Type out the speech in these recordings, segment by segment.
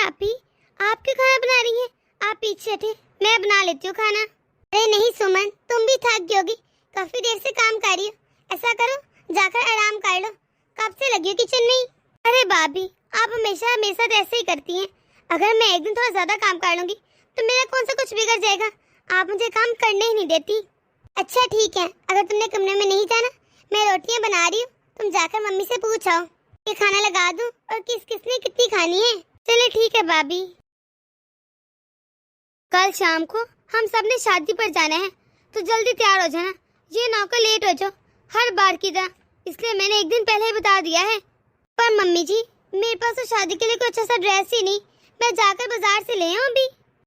भाभी, आप क्यों खाना बना रही हैं? आप पीछे हटे, मैं बना लेती हूँ खाना। अरे नहीं सुमन, तुम भी थक गई होगी, काफी देर से काम कर रही हो। ऐसा करो, जाकर आराम कर लो, कब से लगी हो किचन में। अरे भाभी, आप हमेशा मेरे साथ ऐसे ही करती हैं। अगर मैं एक दिन थोड़ा ज्यादा काम कर लूंगी तो मेरा कौन सा कुछ बिगड़ जाएगा। आप मुझे काम करने ही नहीं देती। अच्छा ठीक है, अगर तुमने कमरे में नहीं जाना, मैं रोटियां बना रही हूँ, तुम जाकर मम्मी से पूछ आओ ये खाना लगा दूं और किसने कितनी खानी है। चलो ठीक है भाभी। कल शाम को हम सब ने शादी पर जाना है, तो जल्दी तैयार हो जाना, ये ना हो लेट हो जाओ हर बार की तरह। इसलिए मैंने एक दिन पहले ही बता दिया है। पर मम्मी जी, मेरे पास तो शादी के लिए कोई अच्छा सा ड्रेस ही नहीं, मैं जाकर बाजार से ले आऊं। अभी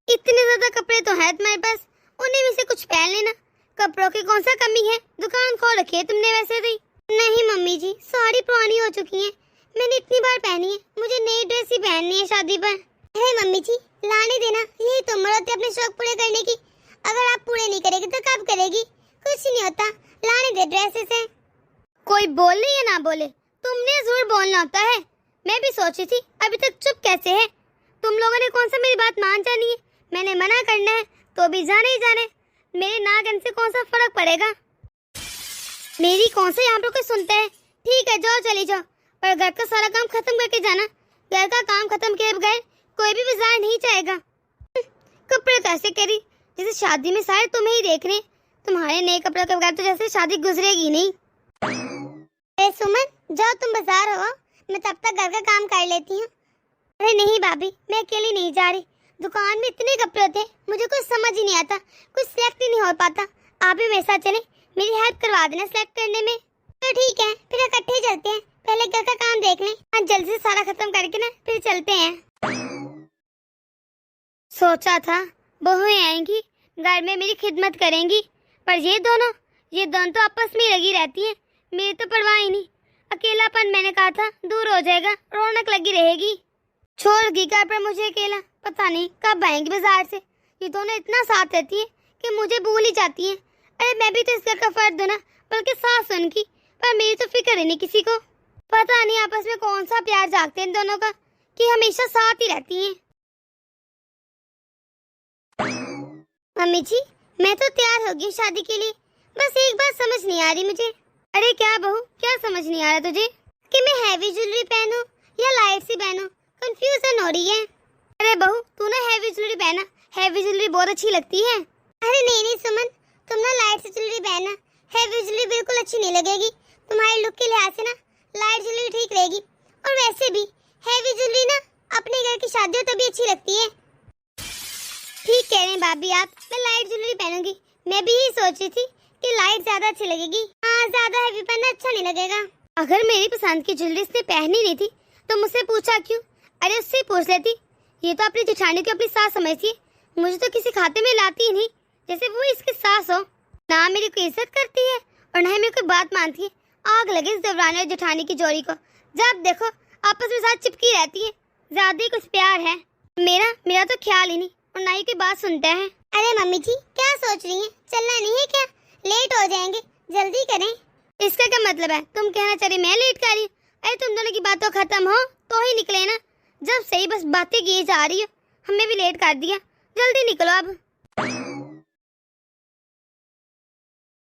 इतने ज्यादा कपड़े तो हैं तुम्हारे पास, उन्हीं में से कुछ पहन लेना। कपड़ों की कौन सा कमी है, दुकान खोल रखी है तुमने वैसे भी। नहीं मम्मी जी, साड़ी पुरानी हो चुकी है, मैंने इतनी बार पहनी है, मुझे नई ड्रेस ही पहननी है शादी पर। है मम्मी जी, लाने देना, यही तो उम्र होती है अपने शौक पूरे करने की। अगर आप पूरे नहीं करेगी तो कब करेगी? कुछ नहीं होता, लाने दे ड्रेसेस है। कोई बोले या ना बोले, तुमने जरूर बोलना होता है। मैं भी सोची थी अभी तक चुप कैसे है। तुम लोगों ने कौन सा मेरी बात मान जानी है? मैंने मना करना है तो भी जाने ही जाने, मेरे नागन से कौन सा फर्क पड़ेगा। मेरी कौन सा यहाँ पर कोई सुनता है। ठीक है जाओ, चली जाओ, पर घर का सारा काम खत्म करके जाना। घर का काम खत्म किए बगैर कोई भी बाजार नहीं जाएगा। कपड़े तो ऐसे करी जैसे शादी में सारे तुम्हें ही देख रहे हैं। तुम्हारे नए कपड़े के बगैर तो जैसे शादी गुजरेगी नहीं। ए सुमन, जाओ तुम बाजार हो, मैं तब तक घर का काम कर लेती हूँ। अरे नहीं भाभी, मैं अकेली नहीं जा रही, दुकान में इतने कपड़े होते हैं, मुझे कुछ समझ ही नहीं आता, कुछ सिलेक्ट ही नहीं हो पाता। आप भी मेरे साथ चलें, मेरी हेल्प करवा देना सिलेक्ट करने में। तो ठीक है, फिर इकट्ठे ही चलते हैं, पहले घर का काम देख लें, आज जल्दी से सारा खत्म करके ना फिर चलते हैं। सोचा था बहुएं आएंगी, घर में मेरी खिदमत करेंगी, पर ये दोनों तो आपस में ही लगी रहती हैं, मेरी तो परवाह ही नहीं। अकेलापन मैंने कहा था दूर हो जाएगा, रौनक लगी रहेगी। छोड़गी घर पर मुझे अकेला, पता नहीं कब आएंगी बाजार से। ये दोनों इतना साथ रहती हैं कि मुझे भूल ही जाती हैं। अरे मैं भी तो इस घर का फर्द हूं ना, बल्कि सास उनकी, पर मेरी तो फिक्र ही नहीं किसी को। पता नहीं आपस में कौन सा प्यार जागते हैं इन दोनों का कि हमेशा साथ ही रहती हैं। मम्मी जी, मैं तो तैयार हो गई शादी के लिए, बस एक बात समझ नहीं आ रही मुझे। अरे क्या बहू, क्या समझ नहीं आ रहा तुझे कि मैं हैवी ज्वेलरी पहनूं या लाइट सी पहनूं? कंफ्यूजन हो रही है। अरे बहू, तू ना हैवी ज्वेलरी पहना, हैवी ज्वेलरी बहुत अच्छी लगती है। अरे नहीं सुमन, तुम ना लाइट सी ज्वेलरी पहना, हैवी ज्वेलरी बिल्कुल अच्छी नहीं लगेगी। तुम्हारे लुक के लिहाज से ना लाइट ज्वेलरी ठीक रहेगी। और वैसे भी हैवी ज्वेलरी ना अपने घर की शादियों तभी अच्छी लगती है। ठीक कह रहे हैं भाभी आप, मैं लाइट ज्वेलरी पहनूंगी। मैं भी यही सोची थी कि लाइट ज्यादा अच्छी लगेगी। हाँ, ज्यादा हैवी पहनना अच्छा नहीं लगेगा। अगर मेरी पसंद की ज्वेलरी इसने पहनी नहीं थी तो मुझसे पूछा क्यों? अरे उससे पूछ लेती। ये तो अपनी जेठानी को अपनी सास समझती है, मुझे तो किसी खाते में लाती ही नहीं, जैसे वो इसकी सास हो। ना मेरी कोई इज्जत करती है और ना ही मेरी कोई बात मानती है। आग लगे इस देवरानी और जेठानी की जोड़ी को, जब देखो आपस में साथ चिपकी रहती है। ज्यादा ही कुछ प्यार है। मेरा तो ख्याल ही नहीं और ना ही कोई बात सुनता है। अरे मम्मी जी, क्या सोच रही हैं? चलना नहीं है क्या? लेट हो जाएंगे, जल्दी करें। इसका क्या मतलब है? तुम कहना चाह रही मैं लेट कर रही हूँ? अरे तुम दोनों की बातों खत्म हो तो ही निकले ना, जब सही बस बातें किए जा रही हो। हमने भी लेट कर दिया, जल्दी निकलो अब।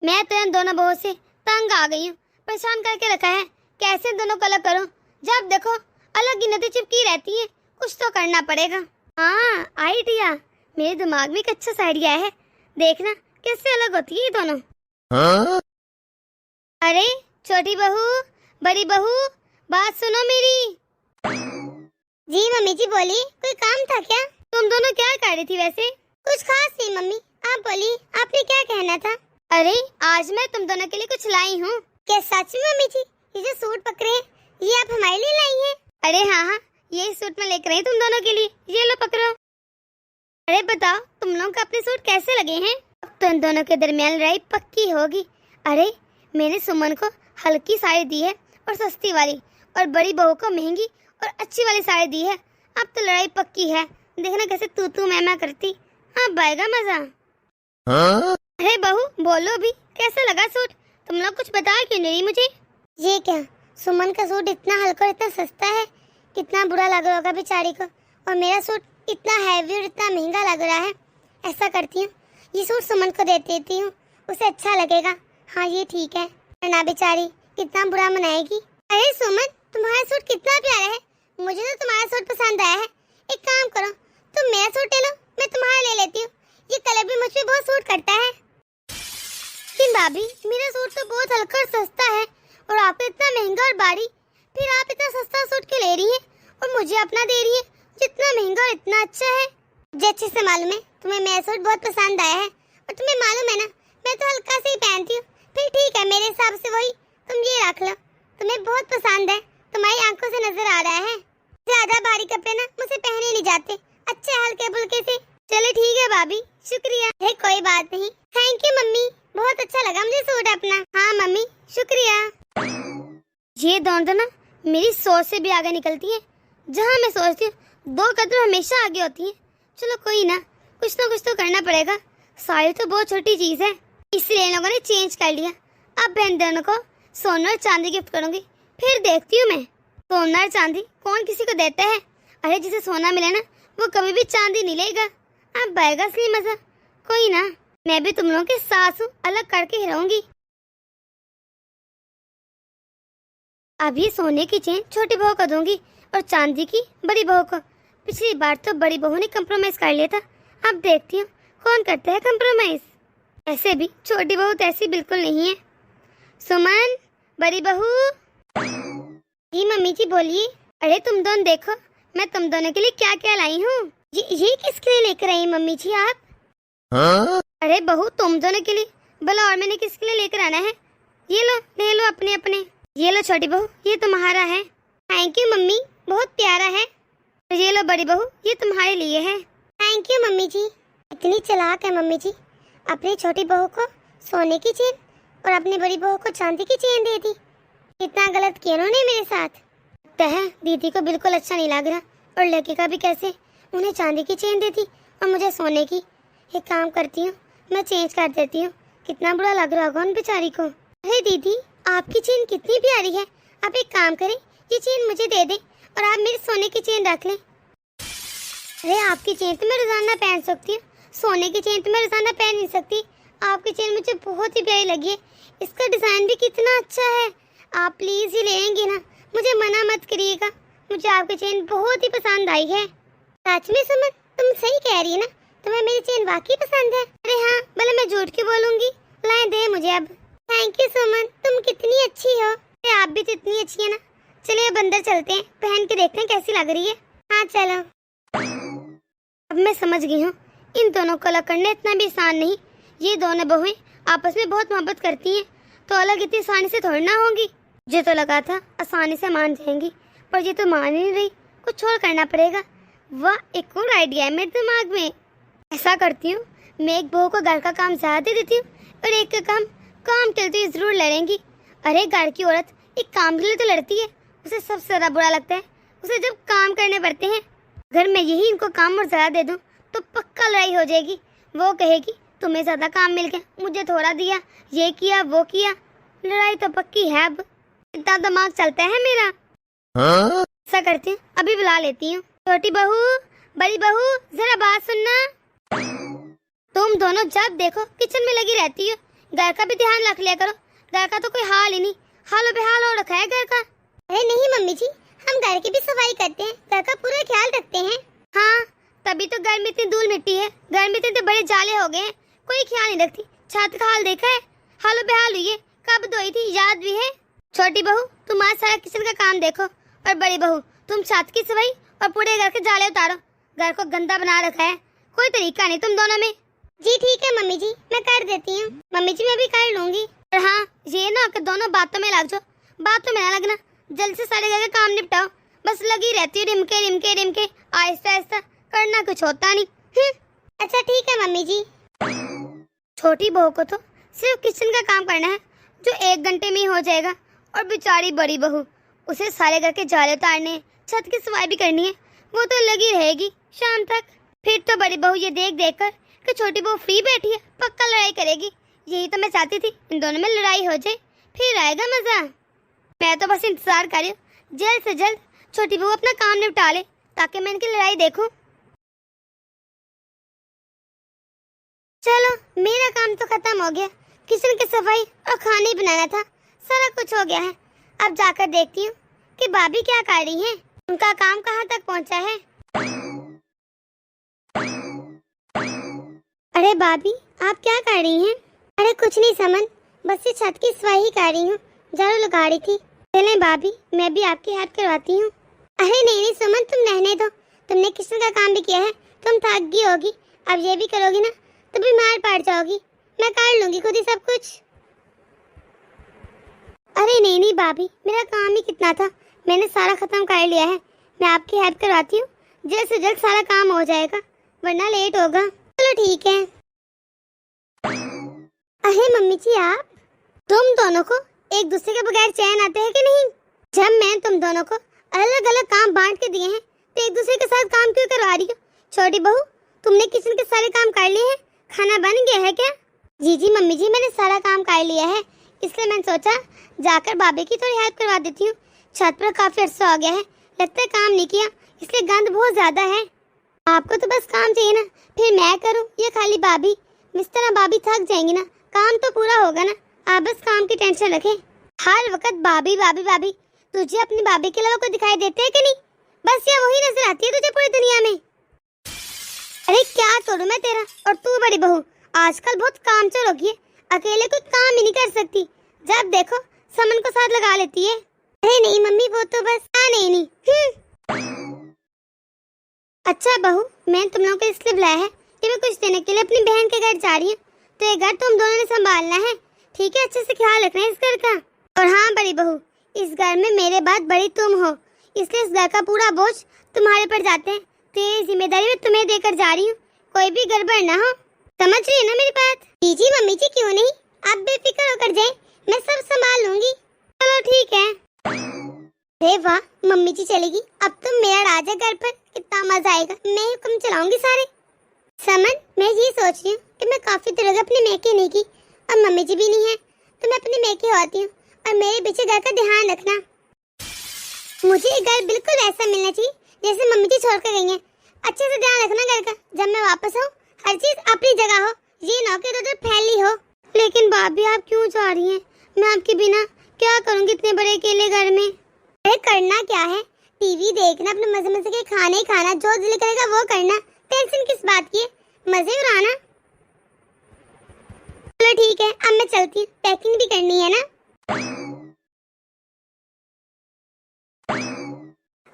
मैं तो इन दोनों बहू से तंग आ गई हूँ, परेशान करके रखा है। कैसे दोनों को अलग करूँ? जब देखो अलग गिनती चिपकी रहती है, कुछ तो करना पड़ेगा। हाँ आइडिया, मेरे दिमाग में एक अच्छा सा आइडिया है, देखना कैसे अलग होती है ये दोनों। हाँ? अरे छोटी बहू, बड़ी बहू, बात सुनो मेरी। जी मम्मी जी बोलिए, कोई काम था क्या? तुम दोनों क्या कर रही थी वैसे? कुछ खास नहीं मम्मी, आप बोलिए, आपने क्या कहना था? अरे आज मैं तुम दोनों के लिए कुछ लाई हूँ। क्या सच में मम्मी जी? ये जो सूट पकड़े हैं, ये आप हमारे लिए लाई हैं? अरे हाँ, ये सूट मैं लेकर आई तुम दोनों के लिए, ये लो पकड़ो। अरे बताओ तुम लोग को अपने सूट कैसे लगे हैं? अब तो इन दोनों के दरमियान लड़ाई पक्की होगी। अरे मैंने सुमन को हल्की साड़ी दी है और सस्ती वाली, और बड़ी बहू को महंगी और अच्छी वाली साड़ी दी है। अब तो लड़ाई पक्की है, देखना कैसे तू मैं करती। अब आएगा मजा। हाँ? अरे बहू बोलो भी, कैसा लगा सूट? तुम लोग कुछ बता क्यों नहीं रही मुझे? ये क्या, सुमन का सूट इतना हल्का और इतना सस्ता है, कितना बुरा लग रहा होगा बेचारी को। और मेरा सूट इतना हैवी और इतना महंगा लग रहा है। ऐसा करती हूँ, ये सूट सुमन को दे देती हूँ, उसे अच्छा लगेगा। हाँ ये ठीक है, ना बेचारी कितना बुरा मनाएगी। अरे सुमन, तुम्हारा सूट कितना प्यारा है, मुझे तो तुम्हारा सूट पसंद आया है। एक काम करो, तुम मेरा सूट ले लो, मैं तुम्हारा ले लेती हूँ, ये कलर भी मुझ पे बहुत सूट करता है। लेकिन भाभी, मेरा सूट तो बहुत हल्का और सस्ता है और आपको इतना महंगा और भारी, फिर आप इतना सस्ता सूट क्यों ले रही हैं और मुझे अपना दे रही है जितना महंगा और इतना अच्छा है। मुझे अच्छे से मालूम है तुम्हें मेरा सूट बहुत पसंद आया है और तुम्हें मालूम है ना मैं तो हल्का से ही पहनती हूँ। फिर ठीक है, मेरे हिसाब से वही तुम ये रख लो, तुम्हें बहुत पसंद है, तुम्हारी आंखों से नजर आ रहा है। ज्यादा भारी कपड़े ना मुझे पहने नहीं जाते, अच्छे हल्के फुल्के से। चलो ठीक है भाभी, शुक्रिया। है कोई बात नहीं, थैंक यू मम्मी, बहुत अच्छा लगा मुझे सूट अपना। हाँ मम्मी, शुक्रिया। ये दोनों ना मेरी सोच से भी आगे निकलती है। जहाँ मैं सोचती हूँ 2 कदम हमेशा आगे होती है। चलो कोई ना, कुछ तो करना पड़ेगा। साड़ी तो बहुत छोटी चीज है, इसलिए इन लोगों ने चेंज कर लिया। अब बहन दोनों को सोना और चांदी गिफ्ट करूंगी, फिर देखती हूँ मैं सोना और चांदी कौन किसी को देता है। अरे जिसे सोना मिले ना वो कभी भी चांदी नहीं लेगा। अब बैगा असली मजा। कोई ना, मैं भी तुम लोगों के साथ हूँ, अलग करके ही रहूंगी। अब ये सोने की चेन छोटी बहू को दूंगी और चांदी की बड़ी बहू को। पिछली बार तो बड़ी बहू ने कंप्रोमाइज कर लिया था, अब देखती हूँ कौन करता है कंप्रोमाइज। ऐसे भी छोटी बहू तो ऐसी बिल्कुल नहीं है। सुमन, बड़ी बहू। जी मम्मी जी बोलिए। अरे तुम दोनों देखो, मैं तुम दोनों के लिए क्या क्या लाई हूँ। ये किसके लिए लेकर आई मम्मी जी आप? हाँ? अरे बहू तुम दोनों के लिए, बोला और मैंने किसके लिए लेकर आना है? ये लो, ले लो अपने अपने। ये लो छोटी बहू, ये तुम्हारा है। थैंक यू मम्मी, बहुत प्यारा है। ये लो बड़ी बहू, ये तुम्हारे लिए है। थैंक यू मम्मी जी। इतनी चालाक है मम्मी जी, अपनी छोटी बहू को सोने की चेन और अपनी बड़ी बहू को चांदी की चेन दे दी। इतना गलत किया उन्होंने मेरे साथ। लगता है दीदी को बिल्कुल अच्छा नहीं लग रहा। और लड़के का भी कैसे, उन्हें चांदी की चेन दे दी और मुझे सोने की। एक काम करती हूँ, मैं चेंज कर देती हूँ, कितना बुरा लग रहा होगा उन बेचारी को। अरे दीदी, आपकी चेन कितनी प्यारी है, आप एक काम करें, ये चेन मुझे दे दें और आप मेरी सोने की चेन रख लें। अरे आपकी चेन तो मैं रोजाना पहन सकती हूँ, सोने की चेन तो मैं रोजाना पहन नहीं सकती। आपकी चेन मुझे बहुत ही प्यारी लगी है, इसका डिजाइन भी कितना अच्छा है। आप प्लीज ही लेंगे ना, मुझे मना मत करिएगा, मुझे आपकी चेन बहुत ही पसंद आई है। सच में सुमन, तुम सही कह रही है ना, तुम्हें मेरी चेन वाकई पसंद है। अरे हाँ, भले मैं झूठ क्यों बोलूंगी, लाए दे मुझे अब। थैंक यू सुमन, तुम कितनी अच्छी हो। अरे आप भी तो इतनी अच्छी है ना। चलिए अब अंदर चलते हैं, पहन के देखते हैं कैसी लग रही है। हाँ चलो। अब मैं समझ गई हूँ, इन दोनों को अलग करना इतना भी आसान नहीं। ये दोनों बहुएं आपस में बहुत मोहब्बत करती हैं, तो अलग इतनी आसानी से थोड़ी ना होंगी। मुझे तो लगा था आसानी से मान जाएंगी, पर ये तो मान ही नहीं रही, कुछ और करना पड़ेगा। वाह, एक और आइडिया है मेरे दिमाग में। ऐसा करती हूँ, मैं एक बहू को घर का काम ज्यादा दे देती हूँ और एक का काम चलते हुए जरूर लड़ेंगी। अरे घर की औरत एक काम के लिए तो लड़ती है, उसे सबसे ज्यादा बुरा लगता है उसे जब काम करने पड़ते हैं। अगर मैं यही इनको काम और ज्यादा दे दूँ तो पक्का लड़ाई हो जाएगी। वो कहेगी तुम्हें ज्यादा काम मिल गया, मुझे थोड़ा दिया, ये किया वो किया, लड़ाई तो पक्की है। अब इतना दिमाग चलता है मेरा। ऐसा करती हूँ, अभी बुला लेती हूँ। छोटी बहू, बड़ी बहू, जरा बात सुनना। तुम दोनों जब देखो किचन में लगी रहती हो, घर का भी ध्यान रख लिया करो। घर का तो कोई हाल ही नहीं, हालो बेहाल हो रखा है घर का। अरे नहीं मम्मी जी, हम घर की भी सफाई करते हैं, घर का पूरा ख्याल रखते हैं। हाँ, तभी तो घर में इतनी धूल मिट्टी है, घर में इतने बड़े जाले हो गए हैं, कोई ख्याल नहीं रखती। छत का हाल देखा है, हालो बेहाल हुई है, कब धोई थी याद भी है। छोटी बहू तुम आज सारा किचन का काम देखो, और बड़ी बहू तुम छत की सफाई और पूरे घर के जाले उतारो। घर को गंदा बना रखा है, कोई तरीका नहीं तुम दोनों में। जी ठीक है मम्मी जी, मैं कर देती हूँ। मम्मी जी मैं भी कर लूंगी। और हाँ, ये ना कि दोनों बातों में लग जाओ, बातों में ना लगना, जल्द से सारे घर का काम निपटाओ। बस लगी रहती है रिमके रिमके रिमके, आहिस्ता आहिस्ता, करना कुछ होता नहीं। अच्छा ठीक है मम्मी जी। छोटी बहू को तो सिर्फ किचन का काम करना है, जो 1 घंटे में ही हो जाएगा। और बेचारी बड़ी बहू, उसे सारे घर के जाले उतारने, छत की सफाई भी करनी है, वो तो लगी रहेगी शाम तक। फिर तो बड़ी बहू ये देख देख कर कि छोटी बहू फ्री बैठी है, पक्का लड़ाई करेगी। यही तो मैं चाहती थी, इन दोनों में लड़ाई हो जाए, फिर आएगा मजा। मैं तो बस इंतजार कर रही हूँ, जल्द से जल्द छोटी बहू अपना काम निपटा ले, ताकि मैं इनकी लड़ाई देखूं। चलो मेरा काम तो खत्म हो गया, किचन की सफाई और खाना ही बनाना था, सारा कुछ हो गया है। अब जाकर देखती हूँ कि भाभी क्या कर रही हैं, उनका काम कहाँ तक पहुँचा है। अरे भाभी आप क्या कर रही हैं? अरे कुछ नहीं समन, बस ये छत की सफाई ही कर रही हूँ, झाड़ू लगा रही थी। चलें भाभी मैं भी आपकी हेल्प करवाती हूँ। अरे नहीं सुमन तुम रहने दो, तुमने किचन का काम भी किया है, तुम थक गई होगी, अब ये भी करोगी ना तो बीमार पड़ जाओगी, मैं कर लूंगी खुद ही सब कुछ। अरे नहीं भाभी मेरा काम ही कितना था, मैंने सारा खत्म कर लिया है, मैं आपकी हेल्प करवाती हूँ, जल्द से जल्द सारा काम हो जाएगा वरना लेट होगा। चलो ठीक है। अरे मम्मी जी आप, तुम दोनों को एक दूसरे के बगैर चैन आता है कि नहीं? जब मैं तुम दोनों को अलग अलग काम बांट के दिए हैं तो एक दूसरे के साथ काम क्यों करवा रही हो? छोटी बहू तुमने किचन के सारे काम कर लिए हैं, खाना बन गया है क्या? जी मम्मी जी मैंने सारा काम कर लिया है, इसलिए मैंने सोचा जाकर भाभी की थोड़ी हेल्प करवा देती हूँ। छत पर काफी अर्सा हो गया है, लगता है काम नहीं किया, इसलिए गंद बहुत ज्यादा है। आपको तो बस काम चाहिए ना, फिर मैं करूँ या खाली भाभी? इस तरह भाभी थक जाएंगी ना, काम तो पूरा होगा ना, आप बस काम की टेंशन रखें। हर वक्त भाभी भाभी भाभी, तुझे अपनी भाभी के अलावा कोई दिखाई देते है कि नहीं? बस ये वही नजर आती है तुझे पूरी दुनिया में। अरे क्या करूं मैं तेरा, और तू बड़ी बहू आजकल बहुत कामचोर हो गई है, अकेले कुछ काम ही नहीं कर सकती, जब देखो समन को साथ लगा लेती है। अरे नहीं मम्मी वो तो बस नहीं। अच्छा बहू मैं तुम लोगों को इसलिए बुलाया है कि मैं कुछ देने के लिए अपनी बहन के घर जा रही हूँ, तो ये घर तुम दोनों ने संभालना है, ठीक है? अच्छे से ख्याल रखना है इस घर का। और हाँ बड़ी बहू इस घर में मेरे बाद बड़ी तुम हो, इसलिए इस घर का पूरा बोझ तुम्हारे पर जाते हैं, तो ये जिम्मेदारी मैं तुम्हें देकर जा रही हूँ, कोई भी गड़बड़ ना हो, समझ रही है ना मेरी बात? जी मम्मी जी क्यों नहीं, आप बेफिक्र होकर जाए, मैं सब संभाल लूंगी। चलो ठीक है। अरे वाह मम्मी जी चलेगी, अब तो मेरा राजा घर पर, कितना मजा आएगा, मैं हुक्म चलाऊंगी सारे। समन मैं ये सोच रही हूँ कि मैं काफी देर हो गई अपने मेके नहीं की, अब मम्मी जी भी नहीं है तो मैं अपने मेके होती हूँ, और मेरे पीछे घर का ध्यान रखना। मुझे घर बिल्कुल ऐसा मिलना चाहिए जैसे मम्मी जी छोड़ कर गई हैं, अच्छे से ध्यान रखना घर का, जब मैं वापस आऊँ हर चीज अपनी जगह हो, ये ना कि इधर फैली हो। लेकिन भाभी आप क्यों जा रही हैं, मैं आपके बिना क्या करूँगी इतने बड़े अकेले घर में? अरे करना क्या है, टीवी देखना, अपने मजे मजे के खाने खाना, जो दिल करेगा वो करना, टेंशन किस बात की है, मजे उड़ाना। चलो ठीक है अब मैं चलती हूँ, पैकिंग भी करनी है ना।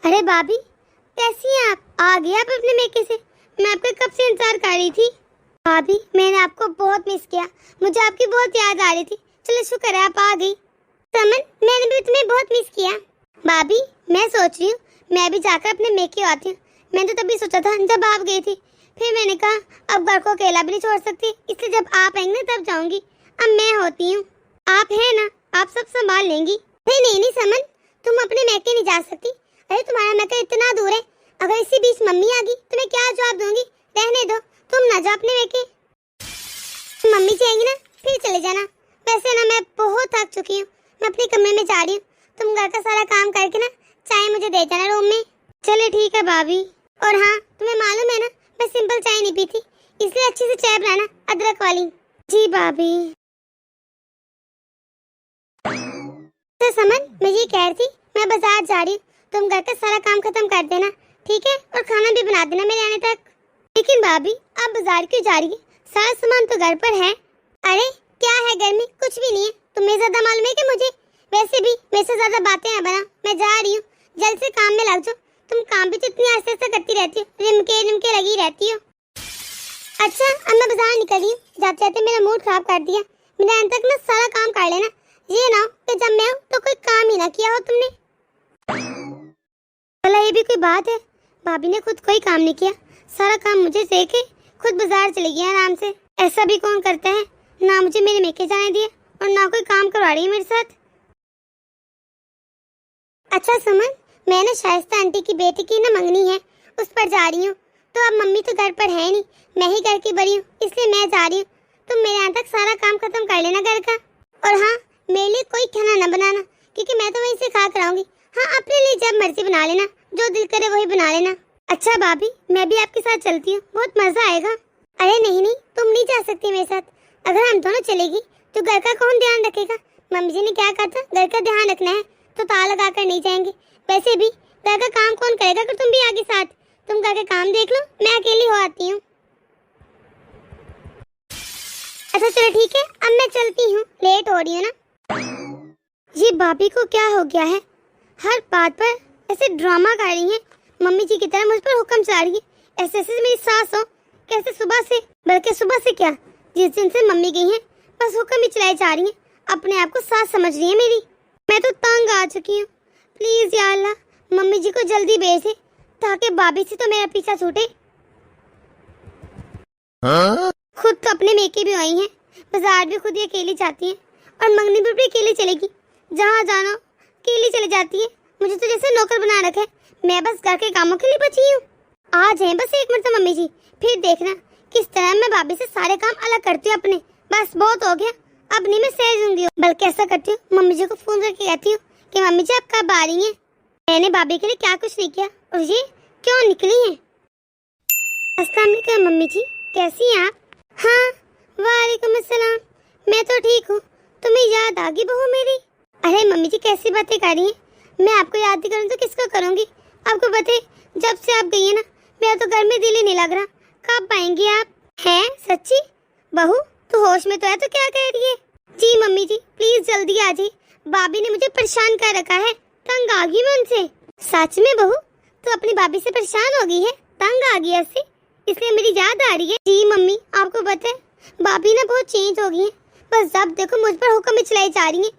अरे भाभी कैसी हैं आप, आ गए आप अपने मेके से? मैं आपका कब से इंतजार कर रही थी। भाभी मैंने आपको बहुत मिस किया, मुझे आपकी बहुत याद आ रही थी, चलो शुक्र है आप आ गई। समन मैंने भी तुम्हें बहुत मिस किया। भाभी मैं सोच रही हूँ मैं भी जाकर अपने मेके आती हूँ, मैंने तो तभी सोचा था जब आप गई थी, फिर मैंने कहा अब घर को अकेला भी नहीं छोड़ सकती, इसलिए जब आप आएंगे ना तब जाऊंगी, अब मैं होती हूँ, आप है ना, आप सब संभाल लेंगी। नहीं समन तुम अपने मेके नहीं जा सकती, अरे तुम्हारा मेका इतना दूर है, अगर इसी बीच मम्मी आ गई तो मैं क्या जवाब दूंगी? रहने दो, तुम ना जाओ अपने मेके, मम्मी जाएंगी ना फिर चले जाना। वैसे ना मैं बहुत थक चुकी हूँ, मैं अपने कमरे में जा रही हूँ, तुम घर का सारा काम करके ना चाय मुझे दे जाना रूम में। चले ठीक है भाभी। और हाँ तुम्हें मालूम है ना मैं सिंपल चाय नहीं पीती, इसलिए अच्छी से चाय बनाना अदरक वाली। जी भाभी। तो समन मैं ये कह रही थी मैं बाजार जा रही हूँ, तुम घर का सारा काम खत्म कर देना ठीक है, और खाना भी बना देना मेरे आने तक। लेकिन भाभी आप बाजार क्यों जा रही है, सारा सामान तो घर पर है। अरे क्या है घर में, कुछ भी नहीं है, तुम्हें ज्यादा मालूम है कि मुझे? वैसे भी मेरे से ज्यादा बातें ना बना, मैं जा रही हूँ, जल्द से काम में लग जाओ, तुम काम भी तो इतनी आस्ते आस्ते करती रहती हो, रिमके लगी रहती हो। अच्छा अब मैं बाजार निकल रही हूँ, जाते जाते मेरा मूड खराब कर दिया, मेरे आने तक ना सारा काम कर लेना, ये ना कि जब मैं आऊँ तो कोई काम ही ना किया हो तुमने। भला ये भी कोई बात है, भाभी ने खुद कोई काम नहीं किया, सारा काम मुझे दे के खुद बाजार चली गई आराम से। ऐसा भी कौन करता है, ना मुझे मेरे मेके जाने दिए और ना कोई काम करवा रही है मेरे साथ। अच्छा समन मैंने शाइस्ता आंटी की बेटी की ना मंगनी है, उस पर जा रही हूँ, तो अब मम्मी तो घर पर है नहीं, मैं ही घर की बड़ी हूँ, इसलिए मैं जा रही हूँ, तुम मेरे यहाँ तक सारा काम खत्म कर लेना घर का। और हाँ मेरे लिए कोई खाना ना बनाना, क्योंकि मैं तो वहीं से खा कर आऊंगी। हाँ अपने लिए जब मर्जी बना लेना, जो दिल करे वही बना लेना। अच्छा भाभी, मैं भी आपके साथ चलती हूँ, बहुत मजा आएगा। अरे नहीं नहीं, तुम नहीं जा सकती मेरे साथ। अगर हम दोनों चलेगी तो घर का कौन ध्यान रखेगा? मम्मी जी ने क्या कहा था, घर का ध्यान रखना है तो ताला लगा कर नहीं जाएंगे। वैसे भी घर का काम कौन करेगा अगर तुम भी आगे साथ? तुम घर का काम देख लो, मैं अकेली हो आती हूँ। अच्छा चलो ठीक है, अब मैं चलती हूँ, लेट हो रही हूँ ना। ये भाभी को क्या हो गया है, हर बात पर ऐसे ड्रामा कर रही है। मम्मी जी की तरह मुझ पर हुक्म चला रही है, ऐसे ऐसे मेरी सास हो। कैसे सुबह से, बल्कि सुबह से क्या, जिस दिन से मम्मी गई हैं बस हुक्म ही चलाई जा रही हैं, अपने आप को सास समझ रही है मेरी। मैं तो तंग आ चुकी हूँ। प्लीज या अल्लाह, मम्मी जी को जल्दी भेज दे ताकि भाभी से तो मेरा पीछा छूटे। खुद तो अपने मेके भी आई हैं, बाजार भी खुद ही अकेली जाती हैं और मंगनी पर भी अकेली चलेगी। जहाँ जाना अकेली चली जाती है। मुझे तो जैसे नौकर बना रखा है, मैं बस घर के कामों के लिए बची हूँ। आ जाए बस एक मिनट मम्मी जी, फिर देखना किस तरह मैं भाभी से सारे काम अलग करती हूँ अपने। बस बहुत हो गया, अब नहीं मैं सह दूंगी। बल्कि ऐसा करती हूँ, मम्मी जी को फोन करके कहती हूँ कि मम्मी जी आप कब आ रही हैं? मैंने भाभी के लिए क्या कुछ नहीं किया और ये क्यों निकली हैं? अस्सलाम वालेकुम मम्मी जी, कैसी हैं आप? हाँ वालेकुम अस्सलाम, मैं तो ठीक हूँ। तुम्हें याद आ गई बहू मेरी? अरे मम्मी जी कैसी बातें कर रही हैं, मैं आपको याद ही करूँ तो किसको करूँगी? आपको बताए जब से आप गई है ना, मेरा तो घर में दिल ही नहीं लग रहा। कब आएंगी आप? हैं सच्ची? बहू तू होश में तो है, तो क्या कह रही है? जी मम्मी जी प्लीज जल्दी आ जाइए, भाभी ने मुझे परेशान कर रखा है, तंग आ गई मैं उनसे। सच में बहू तू अपनी भाभी से परेशान हो गई है, तंग आ गई ऐसे, इसलिए मेरी याद आ रही है? जी मम्मी आपको पता है भाभी ना बहुत चेंज हो गई है, बस जब देखो मुझ पर हुक्म चलाई जा रही है।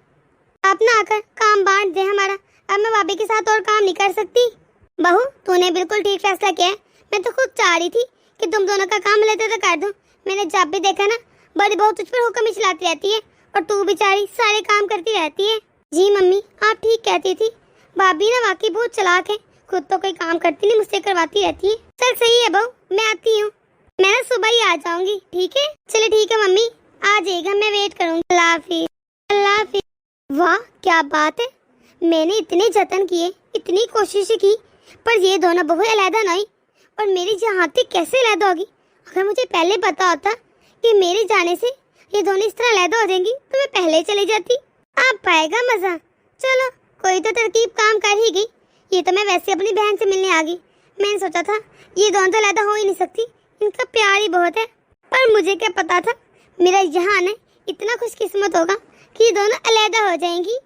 आप ना आकर काम बांट दे हमारा, अब मैं भाभी के साथ और काम नहीं कर सकती। बहू तूने बिल्कुल ठीक फैसला किया है, मैं तो खुद चाह रही थी कि तुम दोनों का काम लेते तो कर दूं। मैंने जब भी देखा ना बड़ी बहू तुझ पर हुक्म ही चलाती रहती है और तू बेचारी सारे काम करती रहती है। जी मम्मी आप ठीक कहती थी, भाभी ना वाकई बहुत चालाक है, खुद तो कोई काम करती नहीं, मुझसे करवाती रहती है। चल सही है बहू, मैं आती हूँ, मैं ना सुबह ही आ जाऊंगी। ठीक है चले ठीक है मम्मी, आ जाएगा, मैं वेट करूँगी। अल्लाह हाफिज। अल्लाह हाफिज। वाह क्या बात है, मैंने इतने जतन किए, इतनी कोशिश की, पर ये दोनों बहू अलहदा नहीं, और मेरी जहाँ तक कैसे अलहदा होगी? अगर मुझे पहले पता होता कि मेरे जाने से ये दोनों इस तरह अलहदा हो जाएंगी तो मैं पहले चली जाती। अब पाएगा मजा। चलो कोई तो तरकीब काम कर ही गई। ये तो मैं वैसे अपनी बहन से मिलने आ गई, मैंने सोचा था ये दोनों तो अलहदा हो ही नहीं सकती, इनका प्यार ही बहुत है। पर मुझे क्या पता था मेरा यहाँ आना इतना खुशकिस्मत होगा कि ये दोनों अलहदा हो जाएंगी।